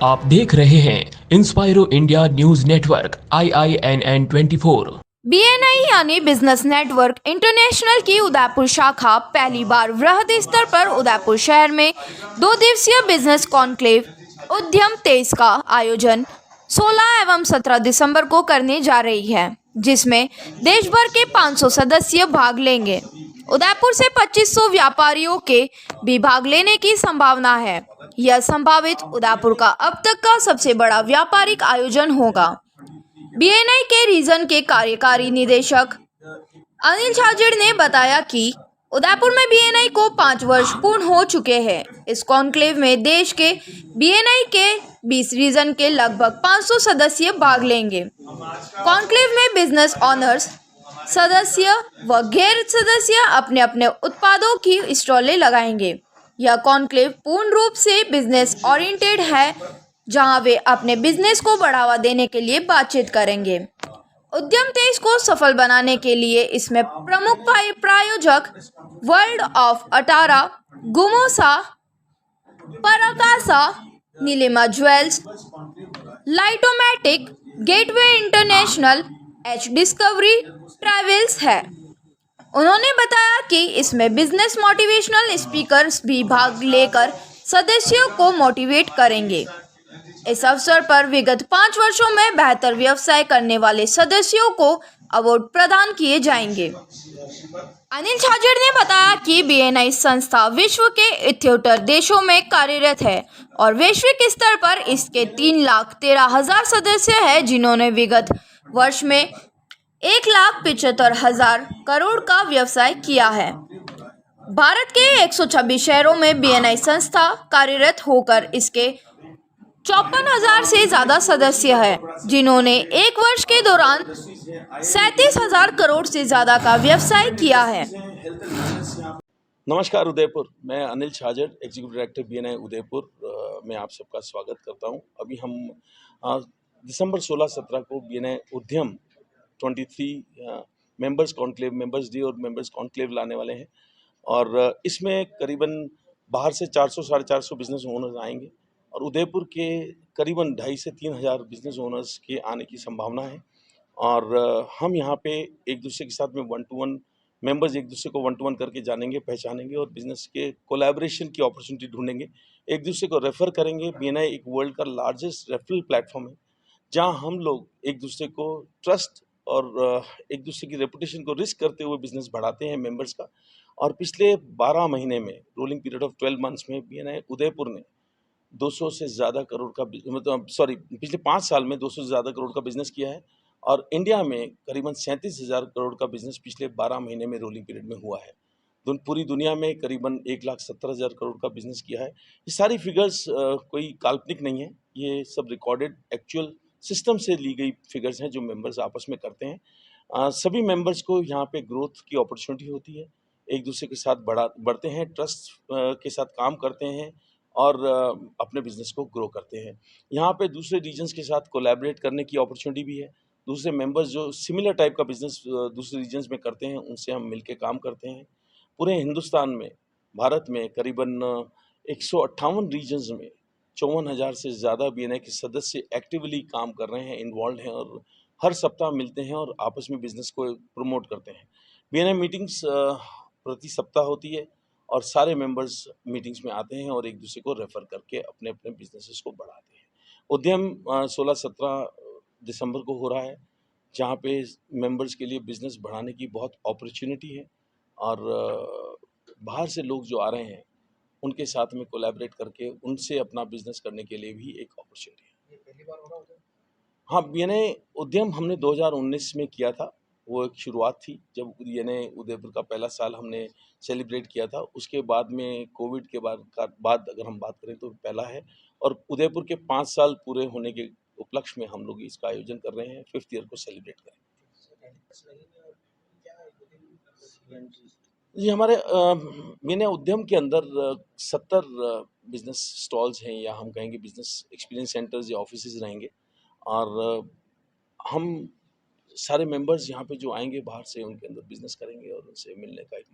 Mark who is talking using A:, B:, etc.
A: आप देख रहे हैं Inspiro India news network IINN 24।
B: BNI यानी बिजनेस नेटवर्क इंटरनेशनल की उदयपुर शाखा पहली बार वृहद स्तर पर उदयपुर शहर में 2 दिवसीय बिजनेस कॉन्क्लेव उद्यम 23 का आयोजन 16 एवं 17 दिसंबर को करने जा रही है, जिसमें देश भर के 500 सदस्य भाग लेंगे। उदयपुर से 2500 व्यापारियों के भी भाग लेने की संभावना है। यह संभावित उदयपुर का अब तक का सबसे बड़ा व्यापारिक आयोजन होगा। BNI के रीजन के कार्यकारी निदेशक अनिल छाजेड़ ने बताया कि उदयपुर में BNI को 5 वर्ष पूर्ण हो चुके हैं। इस कॉन्क्लेव में देश के BNI के 20 रीजन के लगभग 500 सदस्य भाग लेंगे। कॉन्क्लेव में बिजनेस ऑनर्स सदस्य व गैर सदस्य अपने अपने उत्पादों की स्टॉलें लगाएंगे। यह कॉन्क्लेव पूर्ण रूप से बिजनेस ओरिएंटेड है, जहां वे अपने बिजनेस को बढ़ावा देने के लिए बातचीत करेंगे। उद्यम 23 को सफल बनाने के लिए इसमें प्रमुख प्रायोजक वर्ल्ड ऑफ अटारा, गुमोसा, पराकासा, Neelima jewels, Lightomatic, gateway international, H discovery travels है। उन्होंने बताया कि इसमें बिजनेस मोटिवेशनल स्पीकर्स भी भाग लेकर सदस्यों को मोटिवेट करेंगे। इस अवसर पर विगत 5 वर्षों में बेहतर व्यवसाय करने वाले सदस्यों को अवार्ड प्रदान किए जाएंगे। अनिल छाजेड़ ने बताया कि BNI संस्था विश्व के 78 देशों में कार्यरत है और वैश्विक स्तर पर इसके 3,13,000 सदस्य हैं, जिन्होंने विगत वर्ष में 1,75,000 करोड़ का व्यवसाय किया है। भारत के 126 शहरों में BNI संस्था कार्यरत होकर इसके 54,000 से ज्यादा सदस्य हैं, जिन्होंने एक वर्ष के दौरान 37,000 करोड़ से ज्यादा का व्यवसाय किया है।
C: नमस्कार उदयपुर, मैं Anil Chhajed, executive director BNI Udaipur में आप सबका स्वागत करता हूं। अभी हम दिसंबर 16-17 को BNI उद्यम 23 मेंबर्स कॉन्क्लेव, मेंबर्स डे और मेंबर्स कॉन्क्लेव लाने वाले हैं और इसमें करीबन बाहर से 400-450 बिजनेस ओनर्स आएंगे और उदयपुर के करीबन 2,500 से 3,000 बिजनेस ओनर्स के आने की संभावना है। और हम यहाँ पे एक दूसरे के साथ में 1-to-1 मेंबर्स एक दूसरे को 1-to-1 करके जानेंगे, पहचानेंगे और बिजनेस के कोलैबोरेशन की अपॉर्चुनिटी ढूंढेंगे, एक दूसरे को रेफर करेंगे। BNI एक वर्ल्ड का लार्जेस्ट रेफरल प्लेटफॉर्म है, जहाँ हम लोग एक दूसरे को ट्रस्ट और एक दूसरे की रेपुटेशन को रिस्क करते हुए बिजनेस बढ़ाते हैं मेंबर्स का। और पिछले 12 महीने में, रोलिंग पीरियड ऑफ 12 मंथ्स में, BNI उदयपुर ने 200 से ज़्यादा करोड़ का पिछले 5 साल में 200 से ज़्यादा करोड़ का बिजनेस किया है और इंडिया में करीबन 37,000 करोड़ का बिजनेस पिछले 12 महीने में रोलिंग पीरियड में हुआ है। पूरी दुनिया में करीबन 1,70,000 करोड़ का बिजनेस किया है। ये सारी फिगर्स कोई काल्पनिक नहीं है, ये सब रिकॉर्डेड एक्चुअल सिस्टम से ली गई फिगर्स हैं जो मेंबर्स आपस में करते हैं। सभी मेंबर्स को यहाँ पे ग्रोथ की अपॉर्चुनिटी होती है, एक दूसरे के साथ बढ़ते हैं, ट्रस्ट के साथ काम करते हैं और अपने बिजनेस को ग्रो करते हैं। यहाँ पे दूसरे रीजन्स के साथ कोलैबोरेट करने की अपॉर्चुनिटी भी है। दूसरे मेंबर्स जो सिमिलर टाइप का बिजनेस दूसरे रीजन्स में करते हैं, उनसे हम मिलके काम करते हैं। पूरे हिंदुस्तान में, भारत में करीबन 158 रीजन्स में 54,000 से ज़्यादा BNI के सदस्य एक्टिवली काम कर रहे हैं, इन्वॉल्व हैं और हर सप्ताह मिलते हैं और आपस में बिजनेस को प्रमोट करते हैं। BNI मीटिंग्स प्रति सप्ताह होती है और सारे मेंबर्स मीटिंग्स में आते हैं और एक दूसरे को रेफर करके अपने अपने बिजनेसेस को बढ़ाते हैं। उद्यम 16-17 दिसंबर को हो रहा है, जहाँ पे मेंबर्स के लिए बिजनेस बढ़ाने की बहुत अपॉर्चुनिटी है और बाहर से लोग जो आ रहे हैं उनके साथ में कोलैबोरेट करके उनसे अपना बिजनेस करने के लिए भी एक अपॉर्चुनिटी है। पहली बार हो रहा है? हाँ, BNI उद्यम हमने 2019 में किया था। वो एक शुरुआत थी जब BNI उदयपुर का पहला साल हमने सेलिब्रेट किया था। उसके बाद में कोविड के बाद अगर हम बात करें तो पहला है और उदयपुर के 5 साल पूरे होने के उपलक्ष्य में हम लोग इसका आयोजन कर रहे हैं, 5th ईयर को सेलिब्रेट करें। जी, हमारे BNI उद्यम के अंदर 70 बिजनेस स्टॉल्स हैं या हम कहेंगे बिजनेस एक्सपीरियंस सेंटर्स या ऑफिसेज रहेंगे और हम सारे मेंबर्स यहाँ पे जो आएंगे बाहर से, उनके अंदर बिजनेस करेंगे और उनसे मिलने का एक